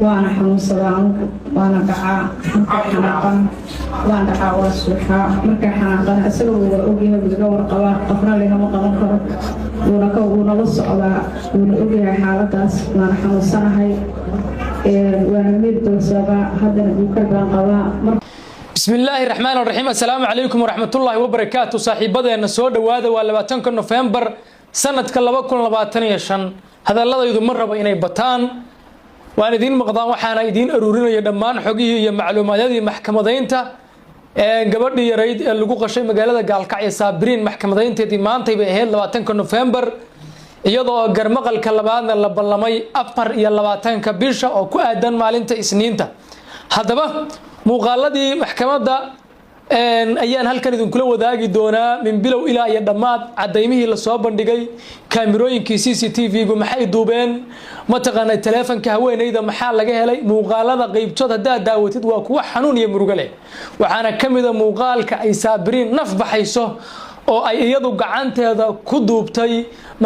وأنا حنوصلان وأنا دعاء حنقا وأنا دعاء واسوحا مركا حنقا أسلو وأوجيها بالجور قوا قفنا لها مقامكر ونكون نص على ونأوجيها حالتاس وأنا حنوصلان هاي وأنا ميد سبا هذا نبيك البنقوا. بسم الله الرحمن الرحيم. السلام عليكم ورحمة الله وبركاته. صاحبتي أن سود وهذا ولا 20 نوفمبر سنة كلا بكون 20 هذا الله يذ مرة بيني بطان وأنا دين مقدام وحنا يدين أرورين يدمان حقيه معلومات هذه محكمة دينته قبل يريد اللقوق شيء مقالة قال كعي صابرين محكمة دينته دي ما أنت بهيل 20 نوفمبر يضع جرمق الكلبان اللي باللمي أبر يلا 20 كبيرشة أو كأدن مالنته سنينته هذا به muuqaaladii maxkamadda ayaan halkan idin kula wadaagi doonaa min bilow ilaa iyo dhamaad cadeymihii la soo bandhigay kaamirooyinkii CCTV-gu maxay duubeen ma taqaanay teleefanka haweeneyda maxaa laga helay muuqaalada qaybtood hadaa daawatid waa kuwa xanuun iyo murugo leh waxaana kamida muuqaalka ay saabiriin naf baxayso oo ay iyadu gacanteeda ku duubtay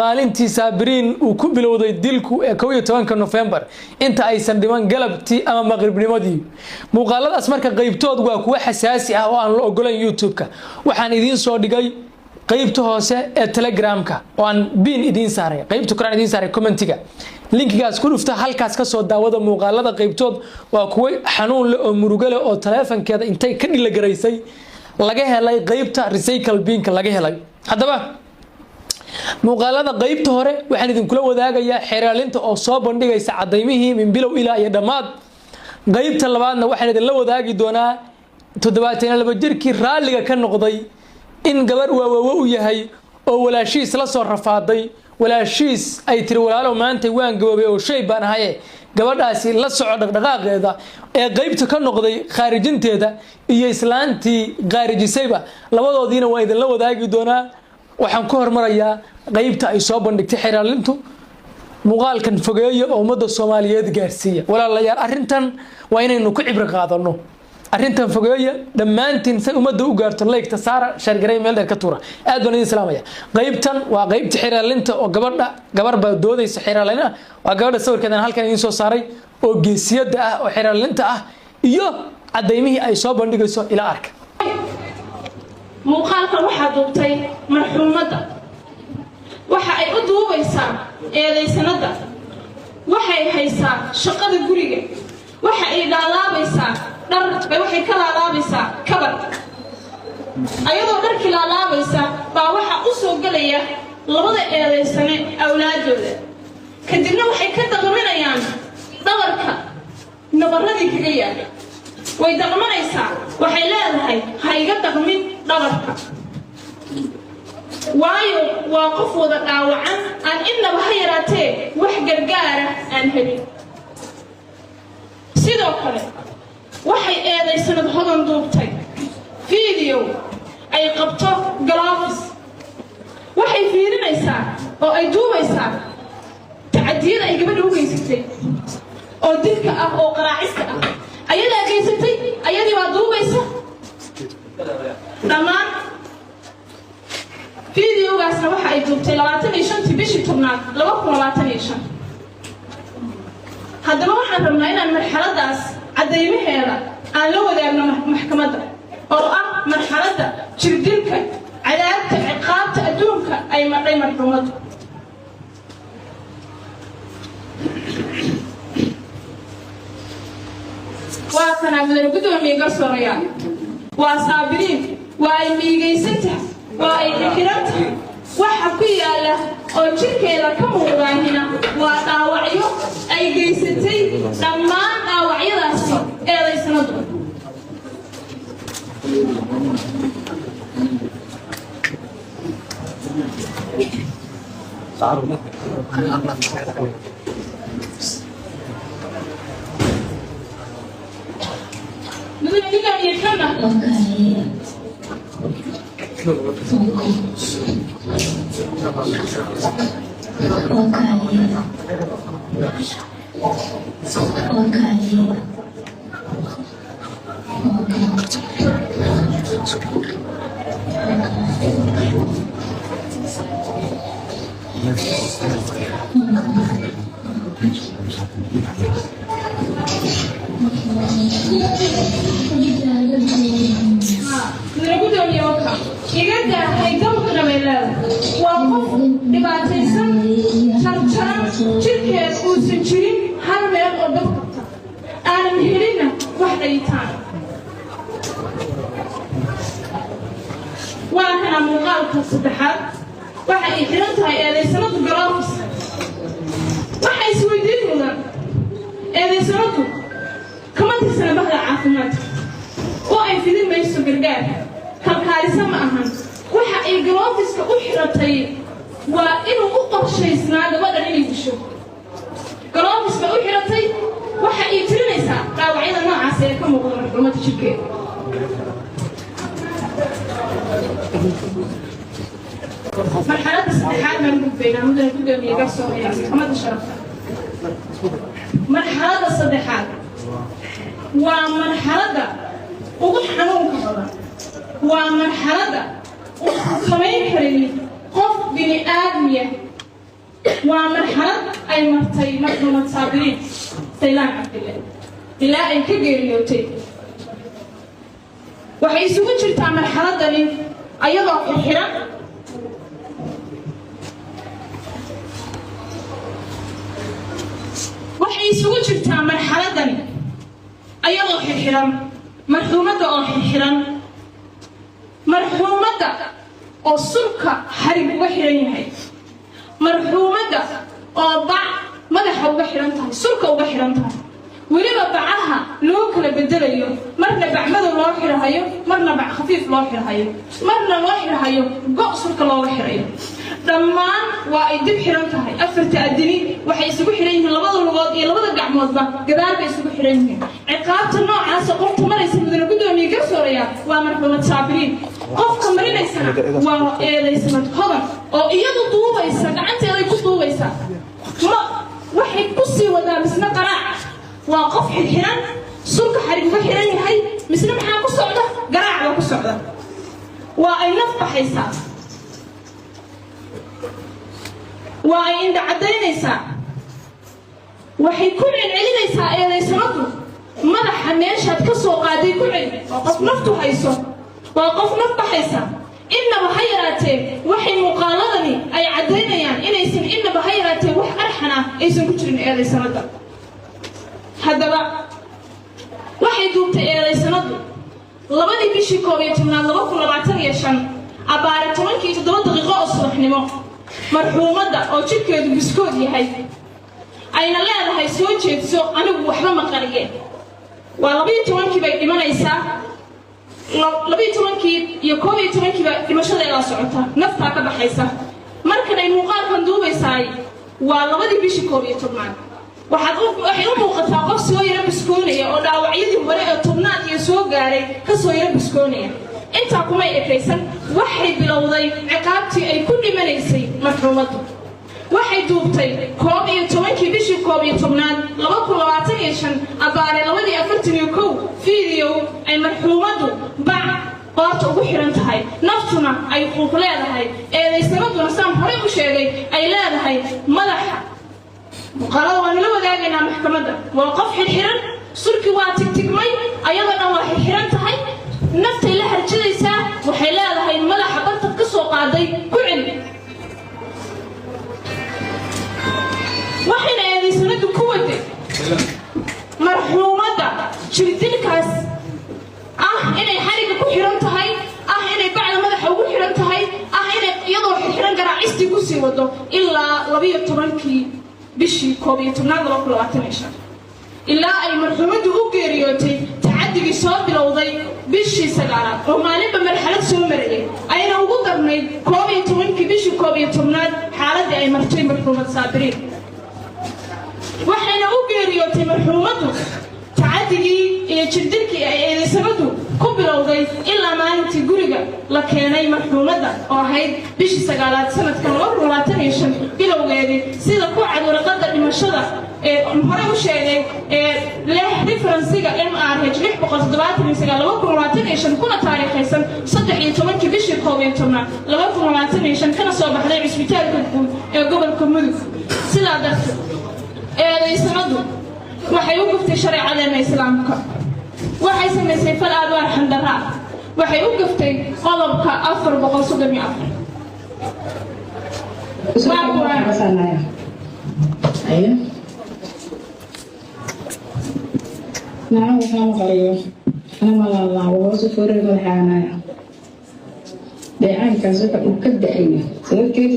maalintii saabiriin uu ku bilowday dilku ee 11 November inta aysan dhiman galabtii ama maqribnimadii muuqaaladaas marka qaybtood waa kuwa xasaasi ah oo aan la ogolan YouTube-ka waxaan idin soo dhigay qaybta hoose ee Telegram-ka oo aan bin idin saaray qaybta koraan idin saaray commentiga linkigaas ku dhufta halkaas ka soo daawada muuqaalada qaybtood waa kuwa xanuun leh oo murugo leh oo teleefankeeda intay ka dhilagaraysay laga helay qaybta recycle bin-ka laga helay hadaba muuqaalada qaybta hore waxaan idin kula wadaagayaa xiraalinta oo soo bandhigaysa cadeymihii min bilow ilaa iyo dhamaad qaybta labaadna waxaan idin la wadaagi doonaa 72 jirkii raaliga ka noqday in gabar waawawo u yahay oo walaashiis la soo rafaaday walaashiis ay tiri walaalo maanta waan gaboobay oo shay baan ahay gabadhaasi la soco dhaqdhaqaaqeeda ee qaybta ka noqday khaarijinteeda iyo islaantii khaarijisayba labadoodiina waa idin la wadaagi doonaa waxaan ku hormarayaa qaybta ay soo bandhigtay xiraalintu muuqaalkan fogeeyo oo ummadda Soomaaliyeed gaarsiiya walaalayaal arrintan waa inaynu ku cibro qaadano arrintan fogeeyo dhamaantiin si ummadda u gaarto like saara share garay meel dheer ka tuura aad baan idin salaamaya qaybtan waa qaybta xiraalinta oo gabar baa doodaysa xiraalina waa gabadha sawirkeedan halkan idin soo saaray oo geesiyada ah oo xiraalinta ah iyo cadeymihii ay soo bandhigayso ila arka muuqaalka waxa duubtay marxuumadda waxa ay u duubaysaa eedaysanada waxay haysaa shaqada guriga waxa ay laalaabaysaa dhar waxay ka laalaabaysaa kabar ayadoo dharkii laalaabaysa baa waxa u soo galaya labada eedaysane awlaadooda kadibna waxay ka daqminayaan dhabarka nabaradii kaga yaala way daqmanaysaa waxay leedahay ha iga daqmin dhabarka waayo waa qof wada dhaawacan aan innaba ha yaraatee wax gargaara aan helin sidoo kale waxay eedaysanad hodan duubtay video ay qabto gloves waxay fiirinaysaa oo ay duubaysaa tacadiyada ay gabadha u geysatay oo dilka ah oo qaraacista ah ayadaa geysatay ayadii waa duubaysa dhammaan videogaasna waxa ay duubtay 25 bishii tobnaad 2025 haddaba waxaan rabnaa inaan marxaladaas cadeymaheeda aan la wadaagno maxkamadda oo ah marxaladda jirdilka cadaabta ciqaabta adduunka ay marday marxuumaddu waa kanaamadana gudoomiye garsoorayaal waa saabiriin waa ay miigaysantahay waa ay xiranta waxa ku yaala oo jirkeeda ka muuqdaahina waa dhaawacyo ay geysatay dhammaan dhaawacyadaasi eedaysanadu نقول يوكا يقدر هيدوم كرميلا وقف دباتيسن شرشان شركة وسنشرين هالمير قدام أنا مهلنا واحدة يتان وأنا مقالك الصدحات waxay xiran tahay eedeysanadu garaafis waxay isweydiin mudaan eedeysanadu kama tirsana bahda caafimaadka oo ay fidin mayso gargaar kalkaalisa ma ahan waxa ay garaafiska u xiratay waa inuu u qorshaysnaa gabadhan inay disho garaafiska u xiratay waxa ay tirinaysaa dhaawacyada noocaas ee ka muuqda marxuumada jirkeeda مرحلة الصحات من بينا مدن كده بيقصوا يعني كما تشرفت مرحلة الصحات ومرحلة وحنون كذا ومرحلة وخمين حريني قف بني آدمية ومرحلة أي مرتي مرحومة صابرين سيلان عبد الله إلا أي كبير يوتي وحيسوي شرطة مرحلة دني أيضا في الحرام waxay isugu jirtaa marxaladan ayadoo xirxiran marxuumada oo xirxiran marxuumada oo sulka xarig uga xiran yahay marxuumada oo bac madaxa uga xiran tahay sulka uga xiran tahay weliba bacaha loo kala bedelayo marna bacmada loo xirahayo marna bac khafiif loo xirahayo marna loo xirahayo go' sulka looga xirayo dhammaan waa ay dib xiran tahay afarta adini waxay isugu xiran yihiin labada lugood iyo labada gacmoodba gadaal bay isugu xiran yihiin ciqaabta noocaas qofta maraysa mudana gudoomiye garsooraya waa marxuumad saabiriin qofka marinaysana waa eedaysanad hodan oo iyadu duubaysa gacanteeday ku duubaysa ma waxay ku sii wadaa misna qaraac waa qof xirxiran sulka xarig uga xiran yahay misna maxaa ku socda garaac baa ku socda waa ay naf baxaysaa waa ay indha cadaynaysaa waxay ku celcelinaysaa eedaysanadu madaxa meeshaad ka soo qaaday ku celi waa qof naftu hayso waa qof naf baxaysa innaba ha yaraatee waxay muuqaaladani ay cadaynayaan inaysan innaba ha yaraatee wax arxan ah aysan ku jirin eedaysanada haddaba waxay duubtay eedaysanadu labadii bishii 11/2025 abaare 17 daqiiqo oo subaxnimo marxuumada oo jirkeedu biskood yahay ayna leedahay soo jeedso anigu waxba ma qariyeen waa 12 bay dhimanaysaa 12 iyo 11 bay dhimashadeeda socota nafta ka baxaysa markan ay muuqaalkan duubaysaay waa labadii bishii 11 waxay u muuqataa qof soo yara biskoonaya oo dhaawacyadii hore ee tobnaad iyo soo gaaray ka soo yara biskoonaya intaa kuma ekaysan waxay bilowday ciqaabtii ay ku dhimanaysay marxuumadu waxay duubtay 11 bishii 11/2025 abaare 2:41 fiideo ay marxuumadu bac qoorta ugu xiran tahay naftuna ay xuquuq leedahay eedaysanaduna saan horey u sheegay ay leedahay madaxa muqaalada waa nala wadaagaynaa maxkamadda waa qof xirxiran sulki waa tigtigmay ayadoo dhan waa xirxiran tahay naftay la harjadaysaa waxay leedahay madaxa bartad ka soo qaaday ku celi waxayna eedaysanadu ku waday marxuumada jirdilkaas inay xariga ku xiran tahay inay bacda madaxa ugu xiran tahay inay iyadoo xirxiran garaacistii ku sii wado ilaa 12 bishii 11/2025 ilaa ay marxuumadu u geeriyootay tacaddigii soo bilowday bishii 9aad oo maalinba marxalad soo marayay ayna ugu darnayd 11 bishii 11aad xaaladii ay martay marxuumad saabiriin waxayna u geeriyootay marxuumadu tacaddigii iyo jirdilkii ay eedaysanadu ku bilowday ilaa maalintii guriga la keenay marxuumada oo ahayd bishii 9aad sanadkan 2025 bilowgeedii sida ku cad warqadda dhimashada ee hore u sheegay leh referensiga MRH 679/2025 kuna taariikhaysan 13 bishii 11/2025 kana soo baxday cisbitaalka guud ee gobolka Mudug sidaa darteed eedaysanadu waxay u guftay shareecada islaamka samaysay fal aad u arxan darra waxay u gaftay qodobka 434 نعم وكان قريب أنا ما الله وصفر الملحانة دعان كذا وكذا أيه سكر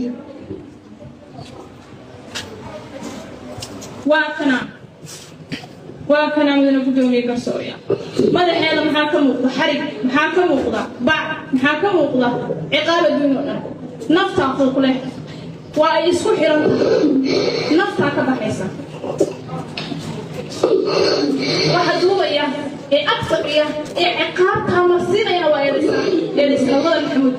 وكنا من الجمهورية السورية ماذا هذا محاكم وحرق محاكم وقضاء بعد محاكم وقضاء عقاب الدنيا نفتح فوق له ويسحر نفتح كبحيسة واحد هو أكثر عقابها مرسينا يا ويلس الله محمود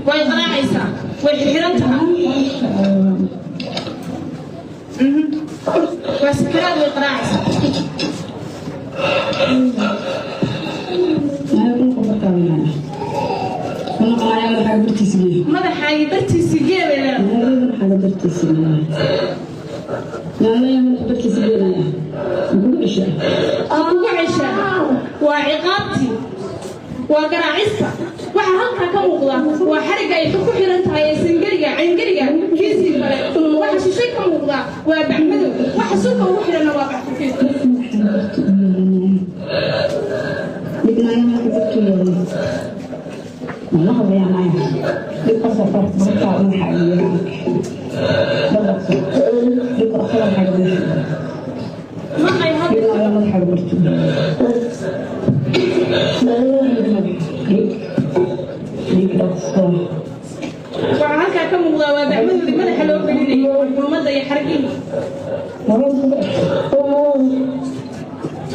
ويقرأ عيسى ويحرمتها وسكرات ويقرأ عيسى ماذا حاجة درتي سجيرة يا حاجة درتي سجيرة لا يا درتي سجيرة أبو عشاء وعقابتي وقراعسة وحرقها كمغضى وحرقها يحكو حيرانتها يا سنقرية عنقرية كيسي بلد وحشيشي كمغضى وبعمدو وحسوكا وحيرانا واقع في كيسي لكن أنا ما كنت والله هو يا مايا لقصة فرق بركة من حقيقة بلغت لقصة فرق حقيقة ما هي هذا لا ما حقيقة ليك لقصة وعاكا كمغضى وبعمدو لماذا حلوك لدي وماذا يحرقين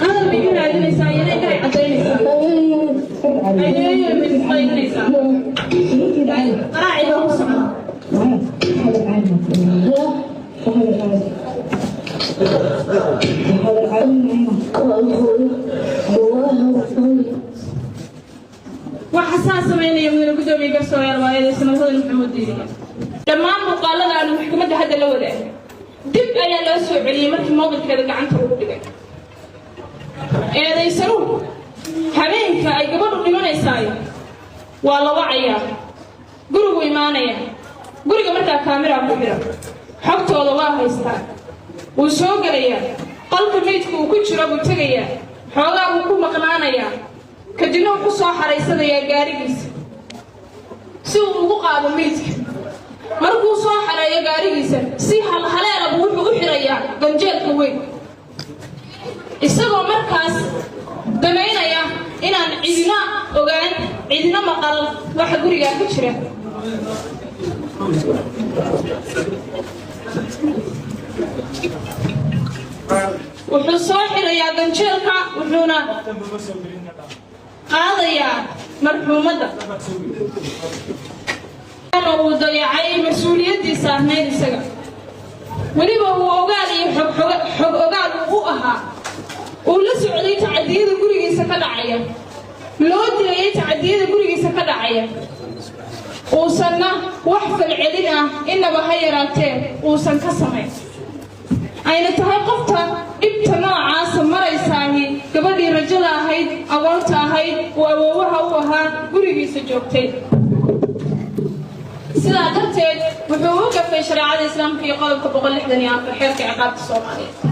هذا بيقول عدنا يسايا ليك عدنا أيوة من طيب نيسا راعي له صعب وحساسة من يوم القدوم يقصوا يا رواية اسمه هذا محمود ديري لما قال لنا أن محكمة هذا الأول دب أيا لو سوعي مركب موضوع كذا عن تروح إذا يسرون habeenka ay gabadhu dhimanaysaay waa la wacayaa gurigu imaanaya guriga markaa kaamira ku xiran xogtooda waa haystaa wuu soo galayaa qalka meydku uu ku jiro buu tagayaa xoogaa wuu ku maqnaanayaa kadibna wuxuu soo xaraysanayaa gaarigiisa si uu ugu qaado meydka markuu soo xareeyo gaarigiisa si haleela buu wuxuu u xirayaa ganjeelka weyn isagoo markaas damaynaya inaan cidina ogaan cidina maqal waxa guriga ku jira wuxuu soo xirayaa ganjeelka wuxuuna qaadayaa marxuumadda uu dayacay mas-uuliyaddiisa ahnayd isaga weliba uu ogaal iyo xog ogaal u ahaa uu la socday tacadiyada gurigiisa ka dhacaya loo dilayay tacadiyada gurigiisa ka dhacaya uusanna wax falcelin ah inaba ha yaraatee uusan ka samayn ayna tahay qofta dhibta noocaasa maraysaahi gabadhii rajada ahayd agoonta ahayd uu awoowaha u ahaa gurigiisa joogtay sidaa darteed wuxuu u gafay shareecada islaamka iyo qodobka 164 xeerka ciqaabta Soomaaliyeed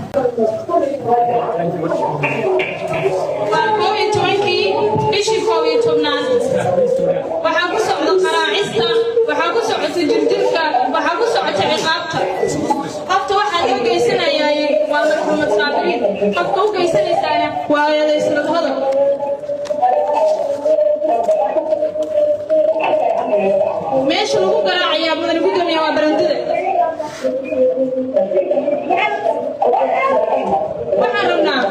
bishii 11 waxaa ku socda qaraacista waxaa ku socota jirdilka waxaa ku socota ciqaabta qofta waxaa loo geysanayaa waa marxuumad saabiriin qofka u geysanaysaana waa eedaysnadhada meesha lagu garaacayaa badan gudoomiya waa barandada waxaan rabnaa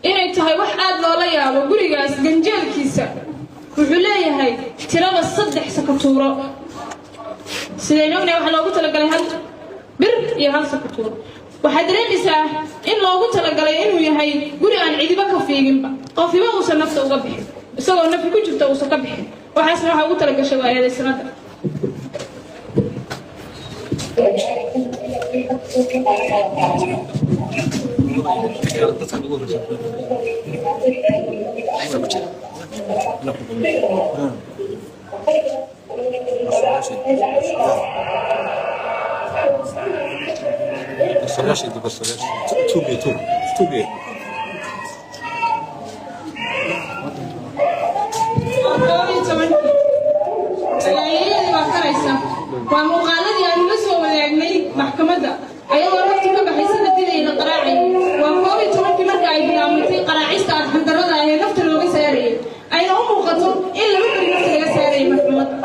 inay tahay wax aad loola yaabo gurigaas ganjeelkiisa wuxuu leeyahay tirada 3 sakatuuro sideen ognahay waxa loogu talagalay hal bir iyo hal sakatuuro waxaad dareemaysaa in loogu talagalay inuu yahay guri aan cidiba ka fiiginba qofiba uusan nafta uga bixin isagoo nafi ku jirta uusan ka bixin waxaasna waxaa ugu talagashay waa eedaysanada waa muuqaaladii aanu la soo wadaagnay maxkamadda ayadoo naftu ka baxaysa naftideeda qaraacay waa 11 marka ay bilaabantay qaraacista arxandarrada ee nafta looga saarayay ayna u muuqato in laba beri nafta laga saarayay maxkamadda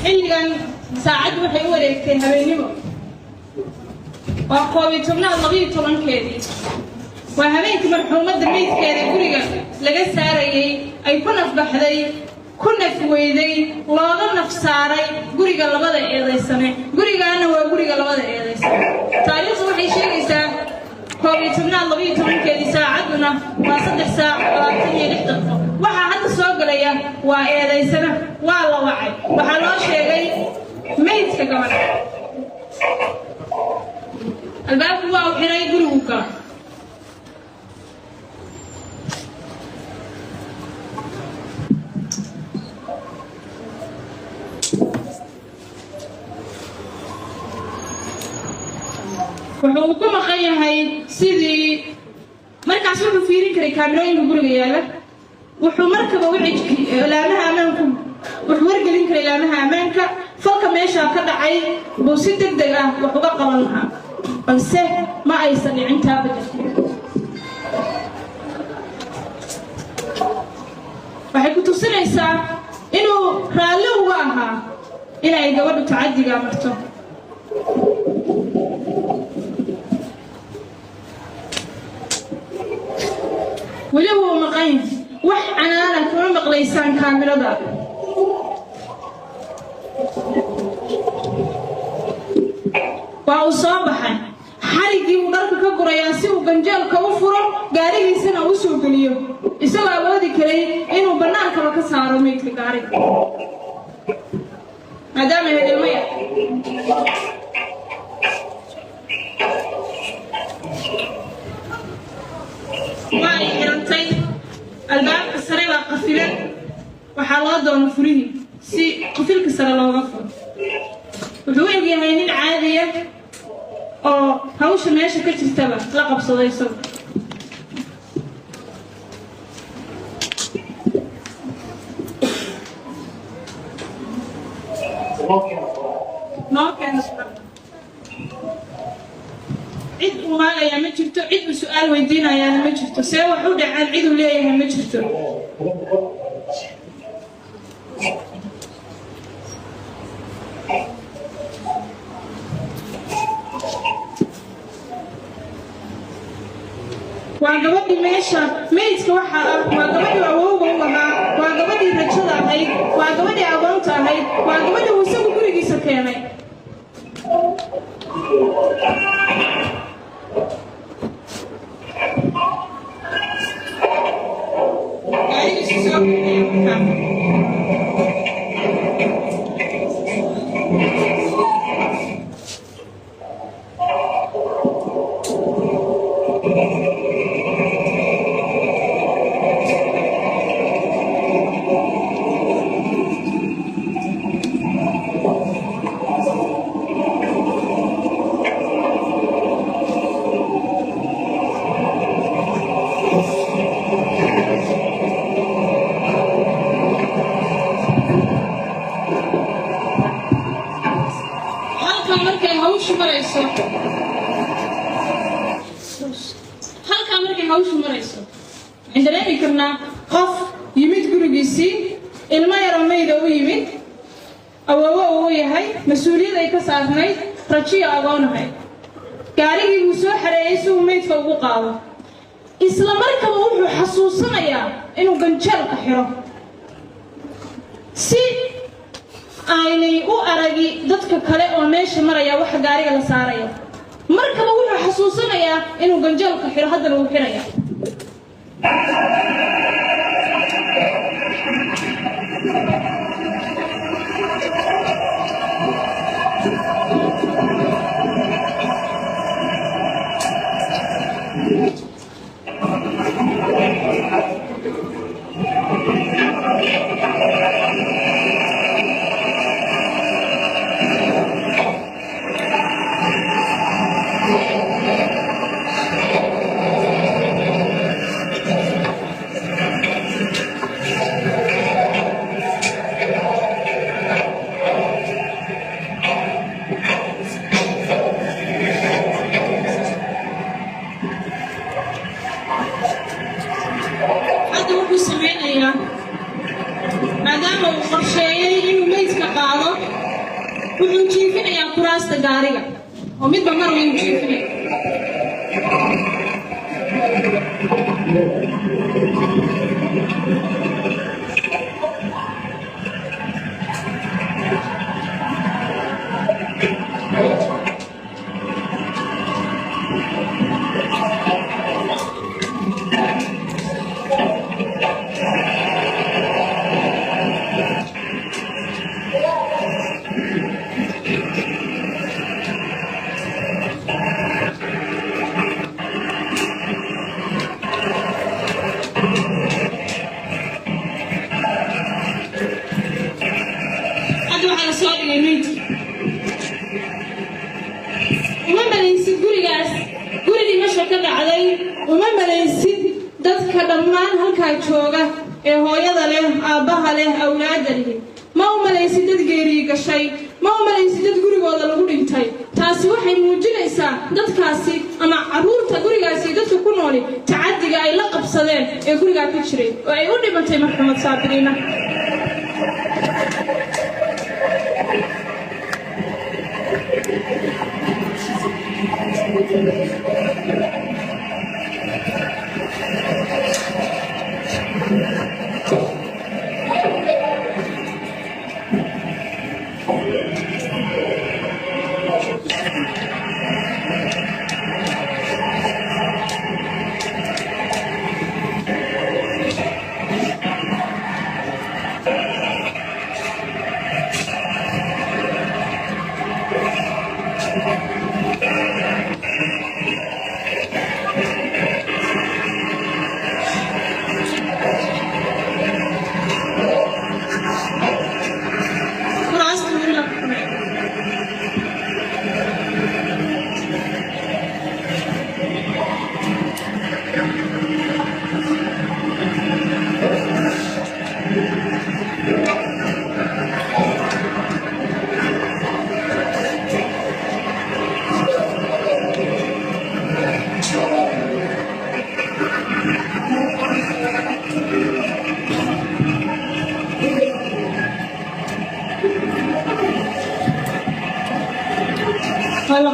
xilligan saacaddu waxay u wareegtay habeenimo waa 12:12 waa habeenkii marxuumadda meydkeeda guriga laga saarayay ay ku nafbaxday ku nafweyday looga naf saaray guriga labada eedaysane gurigaana waa guriga labada eedaysane taariikhdu waxay sheegaysaa 12:12 saacaduna waa 3 saac 26 daqiiqo waxaa hadda soo galaya waa eedaysana waa la wacay waxaa loo sheegay meydka gabadha albaabku waa u xiray gurigu ka wuxuu ku maqan yahay sidii markaas wuxuu fiirin karay kaamirooyinka guriga yaala wuxuu markaba laamaha ammaanku wuxuu wargelin karay laamaha ammaanka falka meesha ka dhacay buu si degdeg ah wax uga qaban lahaa balse ma aysan dhicin taaba jirtay waxay ku tusinaysaa inuu raalli uga ahaa inay gabadhu tacadiga marto weli wuu maqan wax canaana kuma maqlaysaan kaamirada waa uu soo baxay xarigii uu dharka ka gurayaa si uu ganjeelka u furo gaarigiisana u soo geliyo isagoo awoodi karay inuu bannaankaba ka saaro meydka gaariga maadaama hedilmaya waa ay xirantay albaabka sare baa qafilan waxaa loo doona furihii si qafilka sare looga furo wuxuu u egyahay nin caadiya oo hawsha meesha ka jirtaba la qabsaday isagu noo keena عيد وما يا مجرته عيد سؤال ويدينا يا مجرته سوى حود عن عيد ولا يا مجرته وعقبتي ماشى ميت كوحة وعقبتي أوه وها وعقبتي رجلا هاي وعقبتي أبانتا هاي وعقبتي وسوي كل جيسة كياني halka markay hawshu marayso عندنا كنا قف يمد جرجسي الماء رميده ويمد أو يهاي مسؤولية ذيك صارناي رجية أغانه هاي كاري يوسف حريص وميت فوق قاضي إسلام مركب وحو حسوسنا يا إنه جنشل كحرة سي أيني أو أرجي ضدك كله أو ماشي مرة يا واحد قاري على سارية مركب وحو حسوسنا يا إنه جنشل كحرة هذا لو كنا يا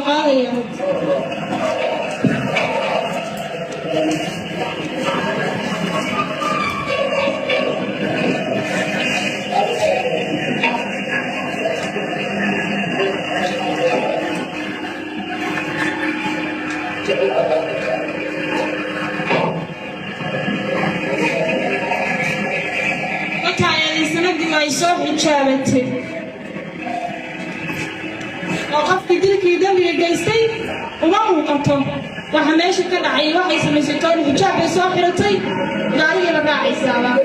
قاضية يسوع حجابته وقف دلك دمي جيستي وما موقته وحماش كان عي واحد سميتون حجاب يسوع حرتي غاري لا راعي سالا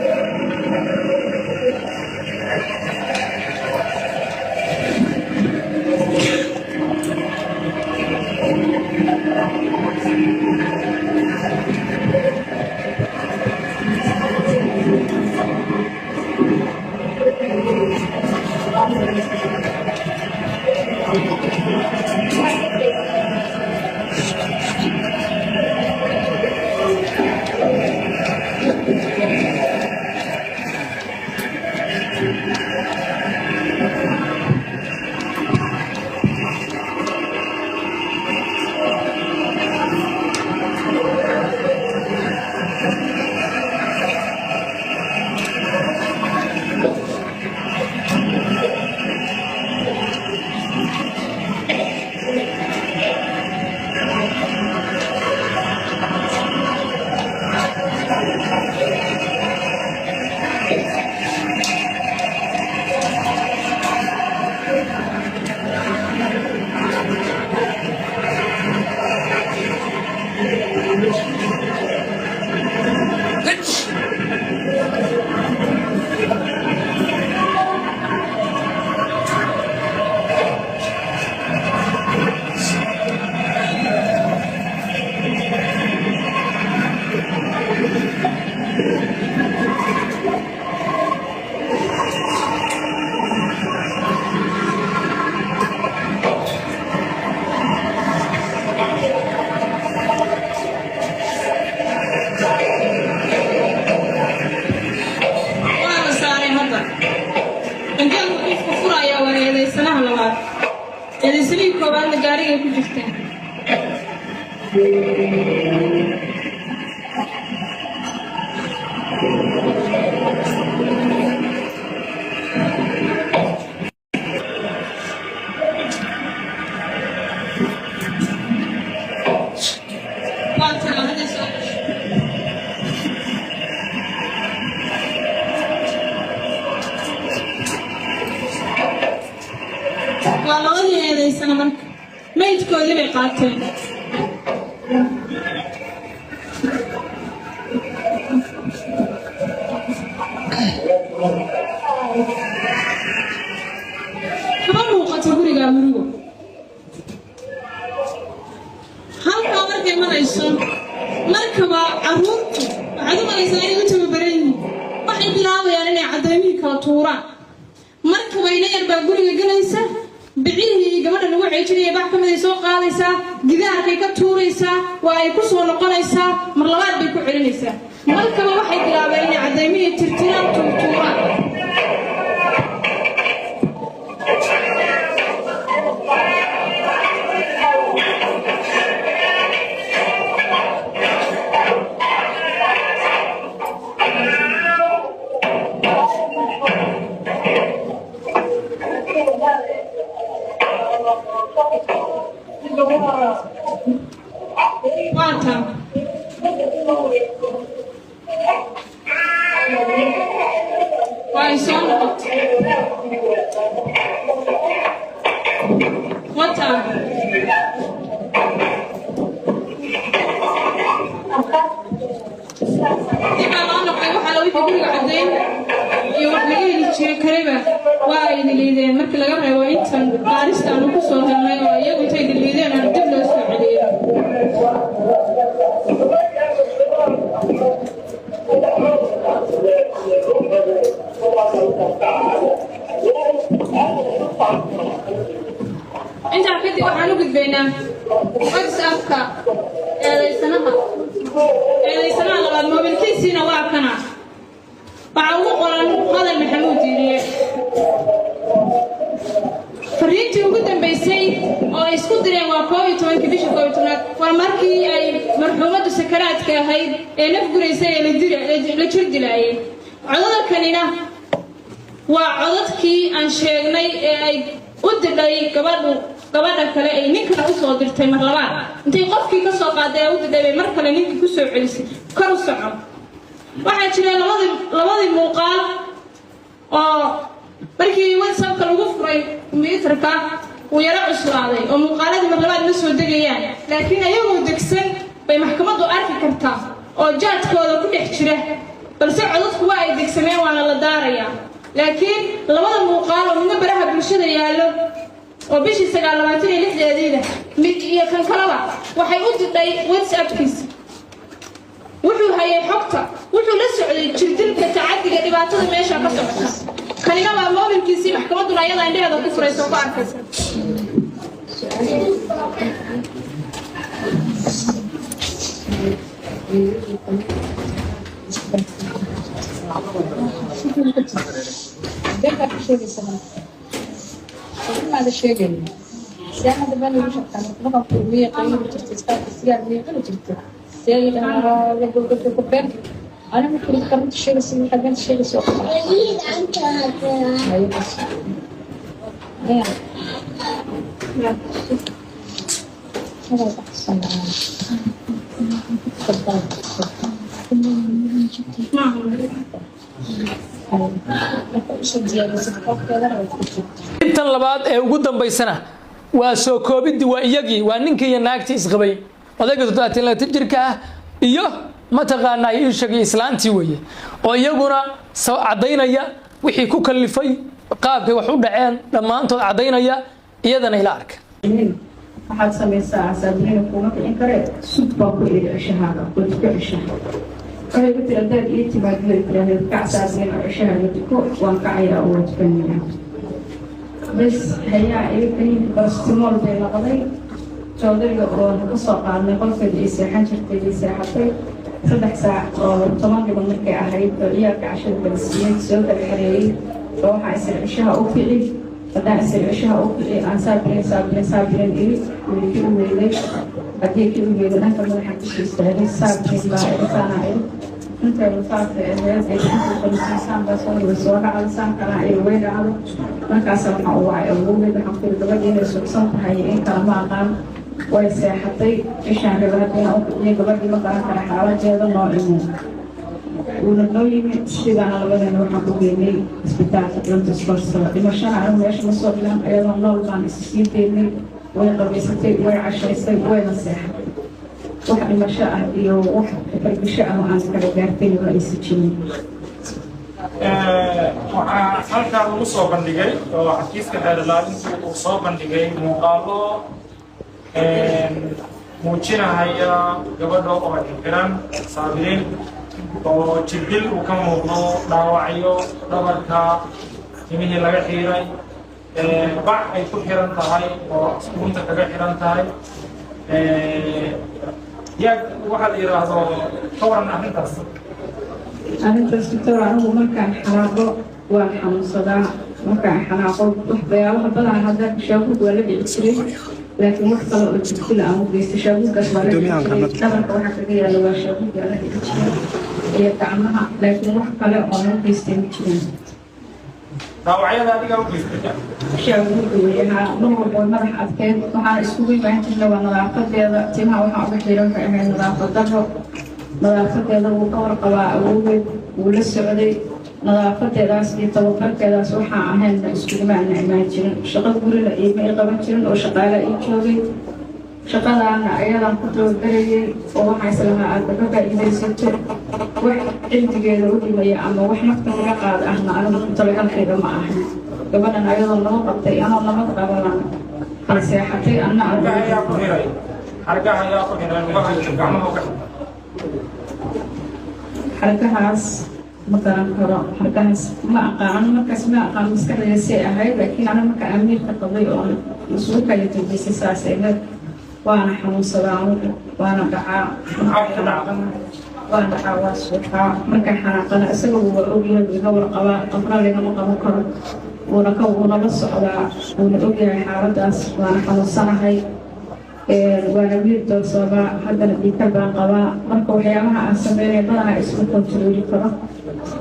انت عرفتي وحنا قدبينا واتسابك ايدي سنه لبعد ما بنكيسينا واكنا بعو قران هذا المحمود يري فريتي ugu dambeysay oo way isku direen waa 12 bisha 12 waa markii ay marxuumadu sakaraadka ahayd ee naf guraysay ee la jir dilaayay codada kanina waa codadkii aan sheegnay ee ay u diday gabadha kale ay ninka u soo dirtay mar labaad intay qofkii ka soo qaaday u diday mar kale ninkii ku soo celisay kor u socon waxa jira labadii muuqaal oo markii WhatsApp-ka lagu furay kombiyuutarka uu yara cuslaaday oo muuqaaladii mar labaad la soo degayaan laakiin ayagoo degsan bay maxkamaddu arki kartaa oo jaadkooda ku dhex jira balse codadku waa ay degsameen waana la daarayaa laakiin labada muuqaal oo midna baraha bulshada yaallo oo bishii 26 mid iyo kan kalaba waxay u diday WhatsApp-kiisa wuxuu hayay xogta wuxuu la socday jirdilka tacadiga dhibaatada meesha ka socota kanina waa moobilkiisii maxkamaddu ayada indheeda ku furayso ku arkaysa هذا الشيء قلنا سياحة دبنا وش كان نقطة قوية قوية بترتسكات السيارة اللي قلت جبتها سياحة أنا يقول قلت كوبين أنا ممكن ذكرت الشيء بس اللي حبيت الشيء بس وقت أنت هذا بس هذا تحصل intan labaad ee ugu dambaysana waa soo koobidii waa iyagii waa ninkii iyo naagtii isqabay odayga 30 jirka ah iyo mataqaanaa ishagii islaantii weeye oo iyaguna soo cadeynaya wixii ku kalifay qaabkay wax u dhaceen dhamaantood cadeynaya iyadana ila arka waxaad samaysaa asaabina kuma kicin kare sud baa ku iri cishahaaga ku cishahaaga waxay ku tiri dad ii timaadyo tiraahdo kacsaasina cishahaaga ku waan kacaya oo wadfanaya bas hayaa ay kaniin barstimool bay laqaday joodariga oo ka soo qaadnay qolkeeda ay seexan jirtay ay seexatay 3 saac oo 10 dhiban markay ahayd oo iyaka cashada balsiiyay soo kala xareeyay oo waxa isla cishaha u kici haddaan isla cishaha u kici aan saabirin iri weli u weeday haddii kii u weeday dhanka madaxa ku istaagay saabirin baa irtaana iri inta wafaaqay ahayd ay ku qalisaan baa soo dhacay saan kala ay weedacdo markaas waxa uu wacay ugu mid waxa ku gabadha inay sugsan tahay in kala ma aqaan way seexatay ishaan gabadha oo gabadha ma qaran kara xaaladeeda noo iman ونو يمي سيدا على بدن waxaan ku geeyay isbitaalka Danta Sports dimashana aan meesha ma soo filan ayadoo nool baan isisiinteynay way qabaysatay way cashaysay way naseexay wax dimasho ah iyo wax fargisho ah aan kala gaartay waa isijin waxaa halkaa lagu soo bandhigay oo xafiiska xeerlaalintu uu soo bandhigay muuqaalo muujinaya gabadha oo xiran saabiriin oo jirdil uu ka muuqdo dhaawacyo dhabarka timihii laga xiiray bac ay ku xiran tahay oo askuunta kaga xiran tahay yaa waxaa la yidhaahdo ka waran arrintaas doctor anigu markaan xanaaqo waan xanuunsadaa markaan xanaaqo waxyaalaha badan haddaa shaabuug waa la dhici jiray laakiin wax kale oo jirdil aan u geysta shaabuuggaas waa la dhici jiray dhabarka waxaa kaga yaala waa shaabuug waa la dhici jiray iyo gacmaha laakiin wax kale oo loo geystay ma jirin dhaawacyada adiga u geystay shaabuugga weeyahaa mar walba madax adkeyd waxaana iskugu imaan jirnay waa nadaafadeeda timaha waxaa uga xiran waxay ahayd nadaafad darro nadaafadeeda wuu ka warqabaa awoogeed wuu la socday nadaafadeedaas iyo tababarkeedaas waxaa ahaydna iskugumaana imaan jirin shaqo gurina iima i qaban jirin oo shaqaale ii joogay shaqadaana ayadaan ku tababarayay oo waxaa islahaa aad kaga faa'iidaysato wax cilmigeeda u dhimaya ama wax nafta laga qaada ahna anigu ku talagalkayga ma ahan gabadhan ayadoo naba qabtay anoo nabad qabanan kala seexatay anna ayaa ku xiray xargaha ayaa ku xiray lugaha iyo gacmaha uga xiray xargahaas ma garan karo xargahaas ma aqaan markaas ma aqaan maskaxdayda say ahayd laakiin ana marka amiirka qabay oo isugu kala dambeysay saas ahayd waana xanuunsadaa anigu waana dhacaa waan dhacaa waa suuxaa markaan xanaaqana isaga waa ogyahay iga warqabaa qofna lagama qaban karo wuuna la socdaa wuuna ogyahay xaaladaas waana xanuunsanahay waana wiil doorsooma haddana dhiikar baan qabaa marka waxyaabaha aan sameynay badanaa isku kontarooli karo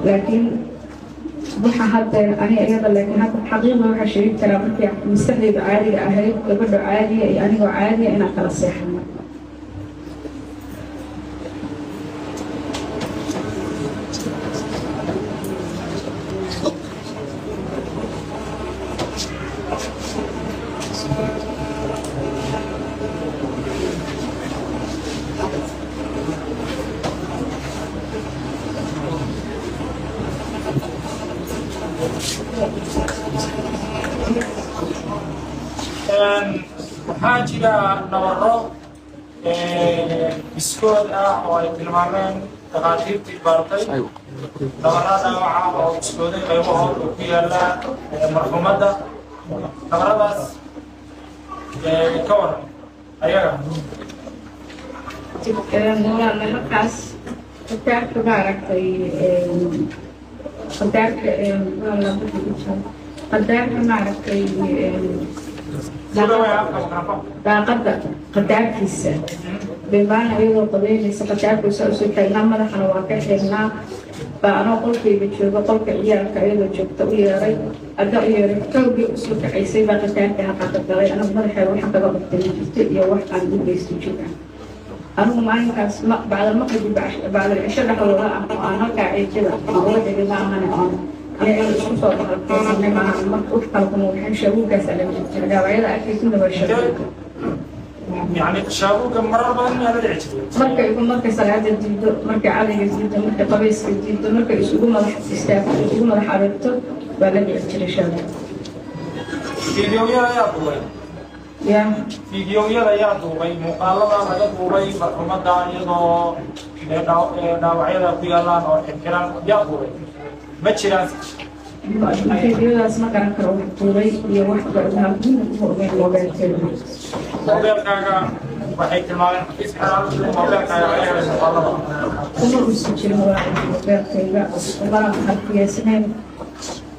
laakiin waxa hadda aniga iyada laakiin hadda xaqiiqda waxaa sheegi karaa markii maskaxdayda caadiga ahayd gabadho caadiya iyo anigoo caadiya inaan kala seexano waxaa jira nabaro biskood ah oo ay tilmaameen dhakhaatiirtii baartay nabarada dhaawaca oo biskooday qaybahood oo ku yaala marxuumadda nabaradaas ka waran ayaga markaas qadaarka maaragtay qadaarka maaragtay daaqada qadaarkiisa beebaana iyadoo qabeynaysa qadaarkiisa usoo taagnaa madaxana waa ka xirnaa baa anoo qolkayga jooga qolka ciyaalka iyadoo joogta u yeeray hadda u yeeray xoogii usoo kacaysay baa qadaarkii haqaqa galay anagu madaxeeda waxa kaga qabtay jirta iyo wax aan u geysto jira anigu maalinkaas bacdal maqrib bacdal cisho dhexdooda ah oo aan halkaa ciijada ula dhigay ma ahane oon aniga isku soo baxalkeysanay maaha marka wax kale kuma waxaan shaabuuggaas ala jirta dhaawacyada arkaysidna waa shaabuugga يعني تشابك مرة بدنا هذا العجل. مركز صلاة الجلد مركز على الجلد مركز قبيس الجلد مركز يسوقون راح يستاف يسوقون راح عرفته ولا يأكل شابه. فيديو يا طوي. يا. فيديو يا طوي مقالة على طوي مرحومة داعية داوعية في الله أو الكلام يا طوي. ما تشيلان. فيديو اسمه كان كروه طوي يروح بعدها موبايل تلفون. موبايل كاغا waxay tilmaameen xafiis xalaal mobilka ay shaqada kuma usijin mobilkayga umana halkiyeysnayn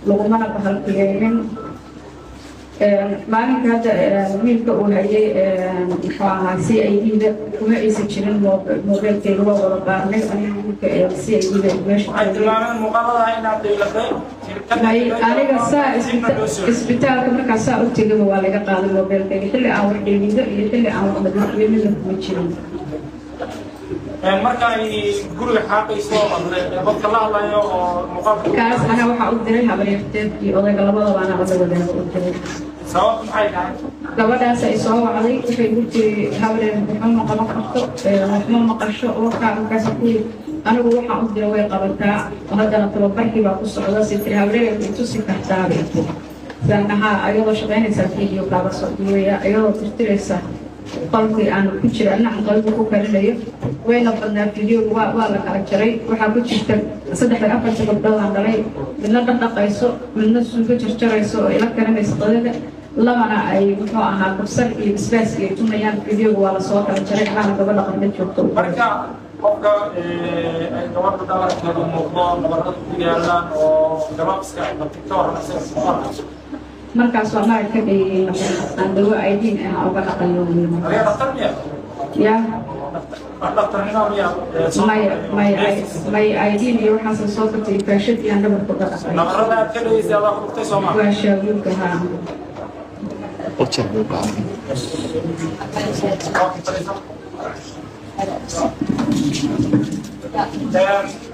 lagumana bahalkiyeyn maalinka hadda wiilka uu hayay muxuu ahaa CID-da kuma aysan jirin mobilkayga waa wada qaarnay aniga wiilka CID-da meesha waxay tilmaameen muuqaalada inaad daylatay aniga saa isbitaalka markaa saa u tegaba waa laga qaaday mobilkayga xilli aan wax dheelido iyo xilli aan wax madmaxyo midna kuma jirin marka ay guriga xaaqayso dadka la hadlayo oo muuqaalka kaas ana waxaa u diray habaryarteed iyo odayga labadaba ana wada wadaaga u diray sabab maxay tahay gabadhaas ay soo wacday waxay ugu tiri habaryar muxuu ma qaban karto waxma maqasho warkaa markaas ku anigu waxaan u diray way qabataa haddana tababarkii baa ku socda si tiri habaryar way tusi kartaa saanaha ayadoo shaqaynaysaa video kaaga soo duwaya ayadoo tirtiraysa qolkii aan ku jira anna qalbiga ku karinayo wayna badnaa video waa la kala jaray waxaa ku jirta 3-4 gabdhood aan dhalay midna dhaqayso midna suuga jarjarayso oo ila karinayso qadada lamana ay muxuu ahaa kabsar iyo basbaas iyo tumayaan video waa la soo kala jaray ana gabadha qadada joogto marka qofka ay gabadha dhabarkeedu muuqdo nabarada ku yaalaan oo gabaabska ay tiktok markaas waa marag ka dhigay aan dawo aydin ah uga dhaqayo adiga dhaqtar miya ya dhaqtarnimo miya may aydin iyo waxaas soo gatay faashad iyo dhabar ku dhaqay nabarada aad ka dhigaysa aad ku soo ma waa shaabuugga ha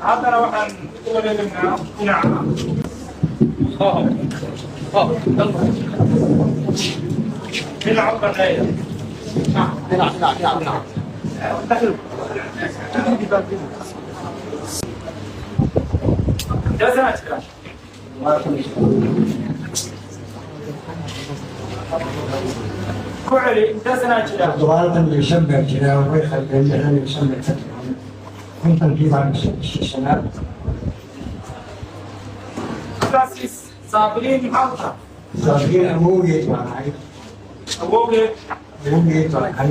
haddana waxaan u wareegaynaa dhinaca dhinaca u banneeya كعلي انت سنة جدا ضوالة يسمى جدا ويخلق اللي يسمى كنت نجيب عن السنة تاسيس صابرين محاوطة صابرين أموية معي أبوغي أموية معي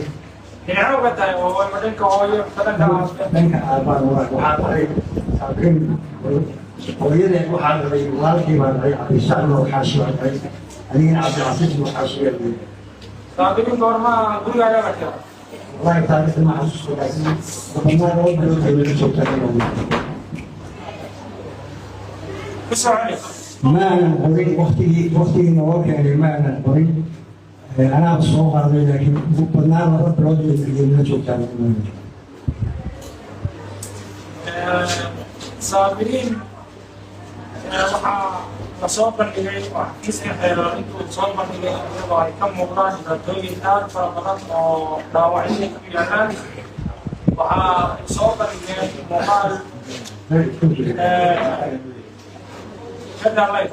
من عوبتها وهو مدنك وهو يفتدن منك أبان وحاطرين صابرين hooyadeen waxaa dhalay walaalkii baa dhalay cabdisacno xaashi baa dhalay anigana cabdilcasiis buu xaashiya dhalay saabilin goormaa gurigaaga la kira wallahi taariikhda ma xasuusto laakiin wadannaa loo bilood bay weli joogtaa ku soconi ما أنا قريب وقتي نوافي يعني ما أنا قريب أنا بصوغ على لكن بدنا نرد رد اللي نشوف كلام saabiliin waxaa la soo bandhigay kiiska xeerar intuu soo bandhigay iyadoo ay ka muuqdaan dhibaatooyin aad fara badan oo dhaawacyo ku yaalaan waxaa soo bandhigeen muuqaal kadaalay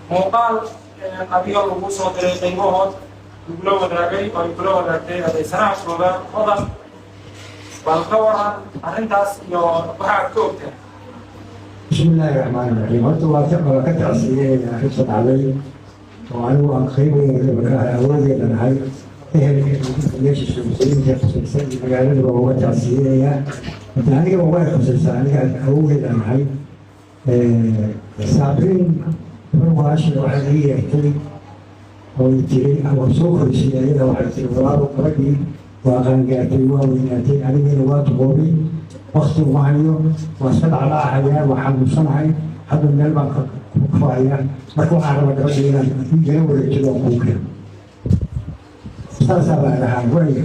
muuqaal adiga lagu soo diray qaybahood lagula wadaagay oo ay kula wadaagtay adeysanaha koobaad hodan bal ka waran arrintaas iyo waxaad ka ogtahay بسم الله الرحمن الرحيم horta waa ka tacsiiyey xibsad calay oo anigu aan qayb weyn awoodeeda nahay ehelka meesha suuqsayinka khusaysan iyo magaalada waa uga tacsiyeyaa hadda anigaba way khusaysaa aniga awoodeeda nahay saabiriin walaasha waxaa ii yeertay oo tiri waa soo korisay ayada waxay tiri walaalo gabadhii waa qaangaartay waa weynaatay anigana waa duqoobay wakti uma hayo waa iska dhacdhacahayaa waa xanuunsanahay hadda meel baan ka kufahayaa marka waxaan rabaa gabadha inaan igala wareejido oo kuu keeno saasaa baan dhahaa weliga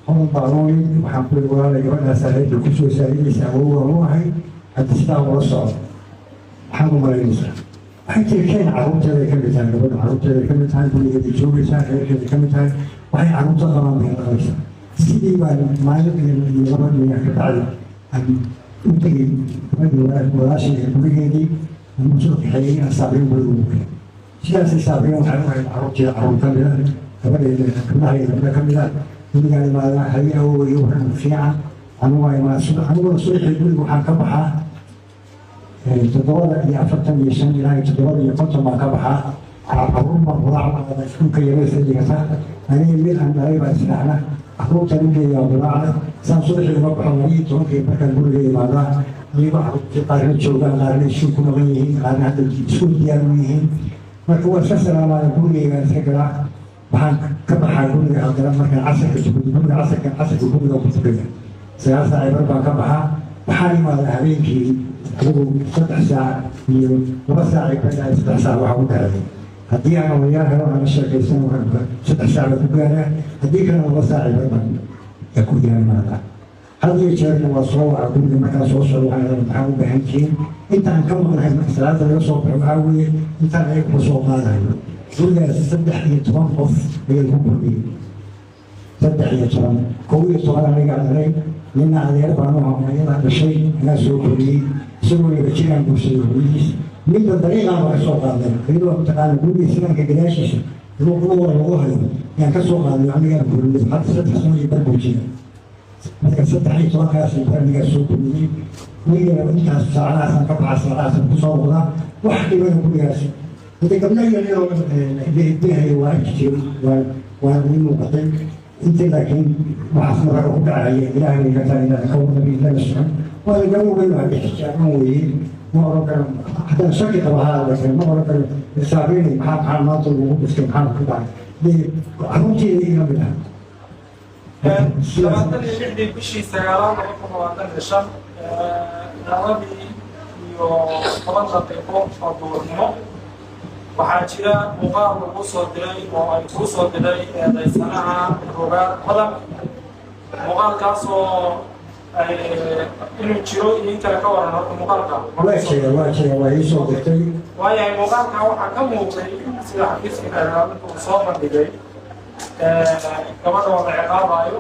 hodan baa loo yid waxaan ku yidhi walaalay gabadhaasaa reerka kusoo saaridaysa awowgaan u ahay hadda sidaa ula socdo maxaad u malaynaysaa waxay tiri keen carruurteeday ka mid tahay gabadha carruurteeday ka mid tahay gurigeeday joogaysaa reerkeeday ka mid tahay waxay carruurta qabaan bay qabaysaa sidii baan maalin iyo laba dhiya ka bacdi aan u tegey gabadhii walaashii gurigeedii aan usoo kaxeeyey aan saabriin guriga ugu keenay sidaasay saabriin waxay u hayd carruurteeda carruur ka mida gabadheeda gabdhahay gabdha ka mida gurigaan imaadaa haye awoowayo waxaan fiican aniguna subaxii guriga waxaan ka baxaa 7:45 ilaa 7:50 baan ka baxaa carruur baan quraacda iskuulka yaraysa dhigata aniga mid aan dhalay baa isdhaxna carruurta ninkeeyaa quraacda saan subaxii uga baxo 12 markaan guriga imaadaa iyagoo carruurtii qaarna joogaan qaarna iskuul ku maqan yihiin qaarna hadda iskuul diyaar u yihiin marka waa iska salaamaaya gurigeygaan iska galaa waxaan ka baxaa guriga haddana markaan casarka tukado guriga casarka guriga ku tukada 9 saac bar baan ka baxaa waxaan imaadaa habeenkii adigu 3 saac iyo 2 saac ay ka dhahay 3 saac waxaa u gaaray haddii aan wayaar helo aan la sheekaysan waxaan 3 saac baan ku gaaraa haddii kalena 2 saac bar baan ku gaarnaadaa had iyo jeerna waa soo waca guriga markaa soo socdo waxaan maxaa u baahan tihiin intaan ka maqnahay marka salaada laga soo baxo waxaa weeye intaan ayaga ku soo qaadayo gurigaasi 13 qof ayay ku kordhiyey 13 11 aniga dhalay nina adeer baan u hawayada dhashay anaa soo koriyey isagoo laga jiraan bulshada hooyadiis midba dariiqaan baa ka soo qaaday iyadoo mataqaana guriga islaamka gadaashiisa luuqluuqa lagu hayo yaan ka soo qaaday anigaan koriyey hadda 3 sano iyo bar buu jira marka 13 kaas anigaa soo koriyey weligaa intaas saacadaasaan ka baxa saacadaasaan ku soo noqdaa wax dhibana gurigaasi hada gabdha yaryaroo bihayo waa arki jiray waa ii muuqatay intii laakiin waxaas marka ku dhacaya ilaahay gataa ilaa ka wadabi ilaa socon waa gabar weyn waa dhixijaaban weeye ma oran karo haddaan shaki qaba haa laakiin ma oran karo saabeynay maxaa maanta lagu dhistay maxaa ku dhacay carruurteeda iga mid ah 26 bishii 9/2025 labadii iyo 10 daqiiqo oo duurnimo waxaa jira muuqaal lagu soo diray oo ay kuu soo diray eedaysanaha rogaad hodan muuqaalkaas oo inuu jiro iyo in kale ka waran horta muuqaalka waa ii soo dirtay waayahay muuqaalka waxaa ka muuqday sida xafiiska xeeraalinta uu soo bandhigay gabadha oo la ciqaabayo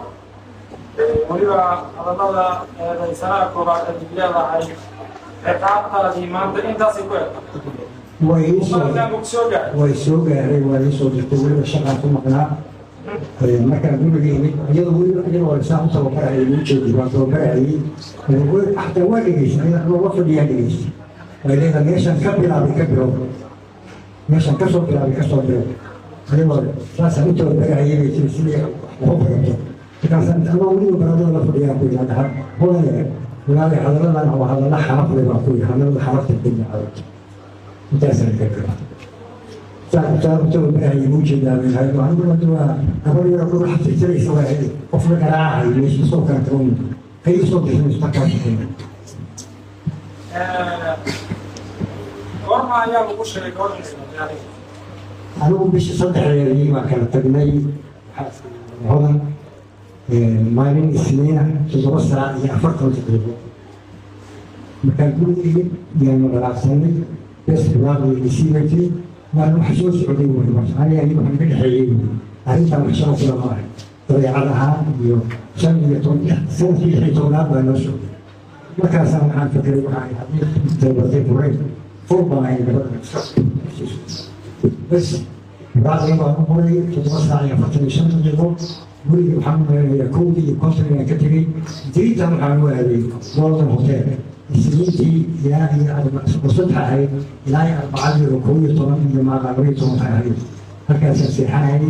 weliba hadallada eedaysanaha koobaad ay leedahay ciqaabtaadii maanta intaasay ku eg way soo gaaray waa ii soo dirtay weliba shaqaan ku maqnaa markaan guriga imid iyadoo saa u tababarayay uu jeedi waan tababarayay xataa waa dhegeystay looga fadhiyaa dhegeystay way leedahay meeshaan ka bilaabay ka bilow meeshaan ka soo bilaabay ka soo bilow ayagoo saasaan u tababarayay bay tiri sidii waxu barato markaasaan anoo weliba baradada la fadhiyaa ku yidhahdaa hodane ولا هذا لا هو هذا لا حرف لي بقول هذا لا حرف الدنيا عرفت انت سالك تعرف بها يوجد من هذا أقول يقول حتى تري سواء أفرق العاهي ليش صوت كان تقول أي صوت مش مكان ورما يا أبو شريك يعني أنا بس صدق لي ما كانت تبني هذا ما بين السنين تدرس هي فرق تقريبا مكان كل يعني ما سنة بس بعض يسيرتي وأنا محسوس عليه ومش أنا اللي بحب الحين أنت محسوس ولا ما طلع علىها سنة سنة في حيتونات وأنا شو ما كان سامع عن فكرة وعن حديث تبغى تقول فوق ما يعني بس بعد ما أقولي تتوسع على فترة سنة جدول قولي محمد يكون يكون كتير تريد أن أعمل هذه والله هوتيل السنين دي يعني وصلتها هاي إلى 4 ركوع طبعا لما غيرت طبعا هاي هكذا سيحة هاي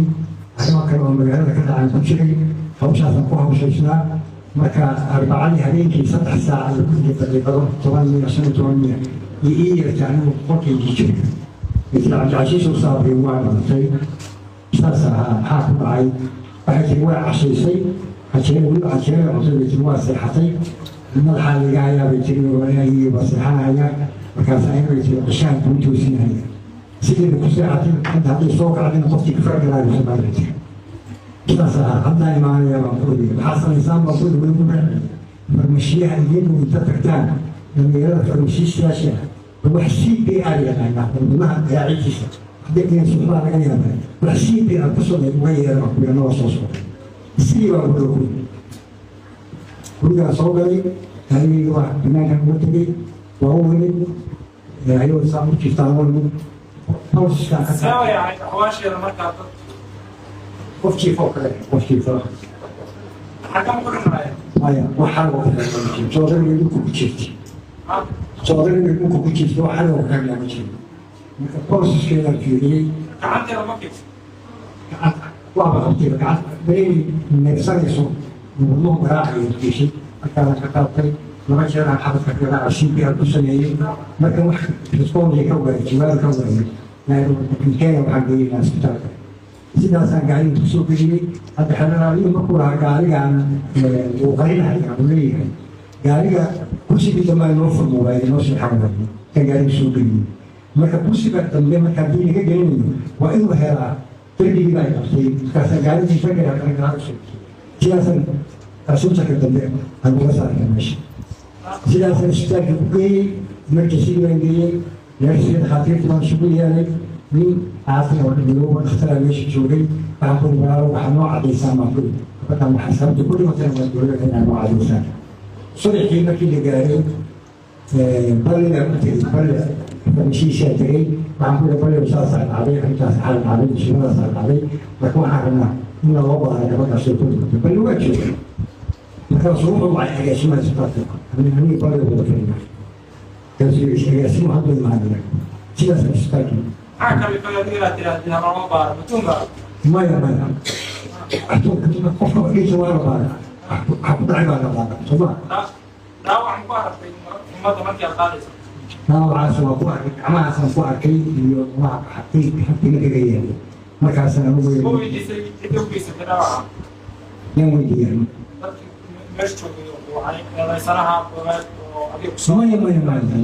أنا كانوا مجرد كذا عن كل شيء خمسة سنقوها وشيشنا مكا 4 هذين كي 7 ساعات كل يقدرون طبعا من سنة 800 يعني وقت يجي مثل عشيش وصار في وانا شيء ساسا حاكم عاي بعد هو عشيشي عشان عشان يتواصل حتى من الحال اللي جايه بيجري ولا هي بس حاجه وكان سايق بيجري عشان تموتوسين هي سيدي بكساعه عند هذه السوق عندنا قفتي كفر لا يسمى ساسا عندنا ما يا مفروض حصل نظام مفروض ويقول المشيئه اليد وتتكتان لما يرى المشي الشاشه هو حسيب بآلية معنا ما يعيش بدك سبحان الله يعني وحسيب بأنفسهم يغير بأنه وصوصه سيبا بقولوا كل صوبي هذه واحد بناء متدي وهو من أيوة صار كيفتانون أو شيء سوي يعني حواشي المركب وفي فوق وفي فوق حكم كل معي أيه وحال وقت صدر يدوك بتشتي صدر يدوك بتشتي وحال وقت يعني بتشتي مثل كذا كذي قعدت لما كنت وابا كتير قعدت بين نفسي يسوق والله راعي يمشي كان كتابتي لما جاء حدث كذا 20 بيها بسنة ما كان واحد يسقون يكبر جوال كبر يعني كان وحقي ناس كتاب سيدا سان قاعدين تسوق بيجي هذا حنا اليوم مقولة قاعد عن وغيرها يعني وليه قاعد كل شيء بيتم نوفر موبايل نوصل حاجة كان قاعد يسوق بيجي ما كان كل شيء بقدم ما كان بيجي جايين وإنه هذا تربي بقى يصير كان قاعد يفكر هذا الكلام سياسة أسمع كذا أنا بس أنا ماشي سياسة اشتغل بقي مركزي وينجي يرسل خاطر كمان شو يعني مين عارفين ولا بيلو اختار ليش شغلي بعمل بقى وحنا عادي سامع كل فكان حسبت كل ما كان بقول لك أنا عادي سامع صدق كلمة كده قاري بلى بلى فمشي شاتري بعمل بلى وصار صار عليه حتى صار عليه شنو صار عليه بكون عارفنا إن الله بارك الله فيكم بل وجه مثلا صروف الله حاجة اسمها صفاتكم أنا بارك الله فيكم كذي شيء اسمه هذا المعنى سياسة صفاتكم حكم الفلانية تلاقيها ما بار بتونغا ما يا أتوقع كفر إيش ولا بار أحب على بار تمام لا وعم بار في ما تمكن الخالص لا عاصم أبوك ما عاصم أبوك كي ما حتى نكجيه ما كان سنة هو يجي يدوب يسافر يوم يجي مش وعي الله يسرها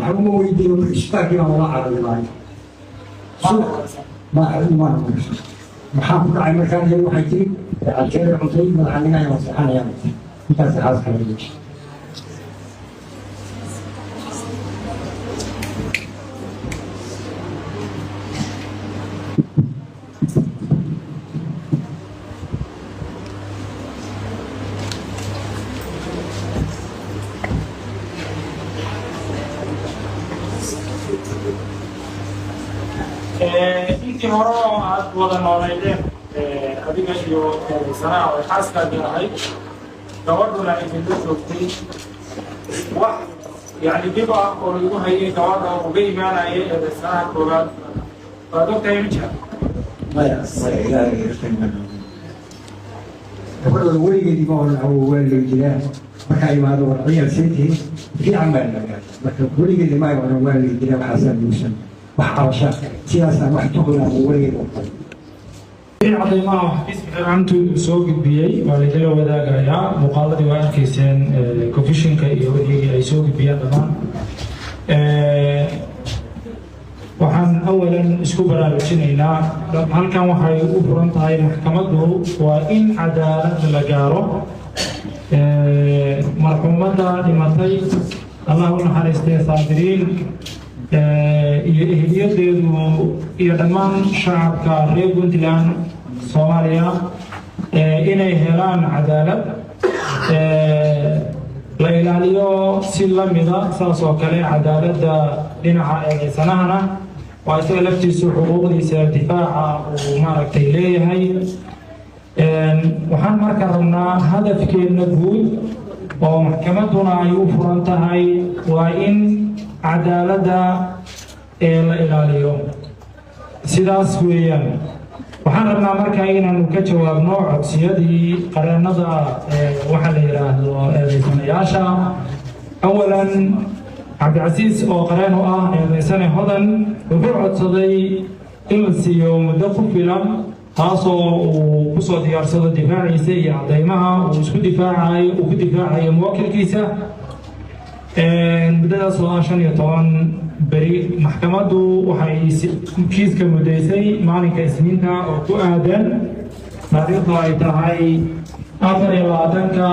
ما هو يدينه اشتاق ما على الماء ما محمد على مكان يروح يجي على الشارع عطيه ما علينا يوم سبحان الله انت سحاز حبيبي intii hore oo aad wada nooleydeen adiga iyo sanaa oo xaaskaadii ahayd gabadhuna idinla joogtay wax yani dib ah oo lagu hayay gabadha uga imaanayay sanaha koowaad waad ogtahay ma jira maya ilaahay gabadhooda weligeedii ma oran awo waa lay jiraan markaa imaado warciyaal seetihi fiican baa lagaa marka weligeedii ma oran waa lay jiraan waxaasaa guursan wax cabasha sidaasaan wax tuqlaa weligeed cadaymaha xisbiga gacantu soo gudbiyey waa laydala wadaagayaa muuqaaladii waa arkayseen confishinka iyo wixii ay soo gudbiyeen dhammaan waxaan awalan isku baraarujinaynaa halkan waxay u furan tahay maxkamaddu waa in cadaalad la gaaro marxuumadda dhimatay allah u naxariistay saabiriin iyo ehliyadeedu iyo dhammaan shacabka reer puntland soomaaliya inay helaan cadaalad la ilaaliyo si lamida saas oo kale cadaaladda dhinaca eedeysanahana waa isaga laftiisu xuquuqdiisa difaaca uu maaragtay leeyahay waxaan marka rabnaa hadafkeena guud oo maxkamadduna ay u furan tahay waa in cadaaladda la ilaaliyo sidaas weeyaan waxaan rabnaa markaa inaanu ka jawaabno codsiyadii qareennada waxa la yidhaahdo eedeysanayaasha awalan cabdicasiis oo qareen u ah eedeysane hodan wuxuu codsaday in la siiyo muddo ku filan taasoo uu kusoo diyaarsado difaaciisa iyo cadaymaha uu ku difaacayo muwakilkiisa muddadaas oo ah 15 beri maxkamaddu waxay kiiska muddaysay maalinka isniinta oo ku aadan taariikhdu ay tahay 24-ka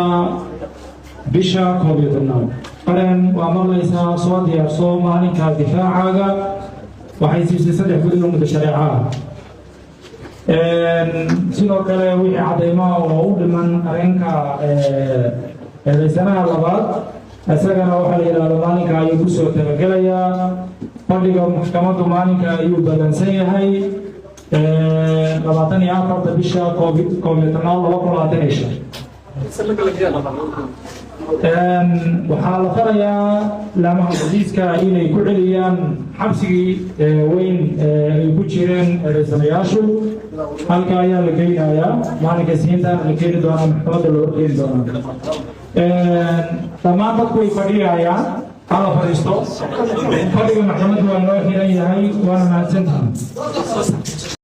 bisha 11 qareen waa maqlaysaa soo diyaarso maalinka difaacaaga waxay siisay 3 guddi oo muddo shareeca ah sidoo kale wixii cadaymaha oo u dhiman arrinka eedeysanaha labaad isagana waxaa la yidhaahdo maalinka ayuu kusoo talagelayaa fadhiga maxkamaddu maalinka ayuu ballansan yahay 24 bisha 2025 waxaa la farayaa laamaha booliiska inay ku celiyaan xabsigii weyn ay ku jireen eedeysanayaashu halka ayaa la geynayaa maalinka isniinta la keeni doonaa maxkamadda loo keeni doonaa dhammaan dadku way fadhiyayaan hala fadhiisto fadhiga maxkamaddu waa noo xiran yahay waana mahadsantahay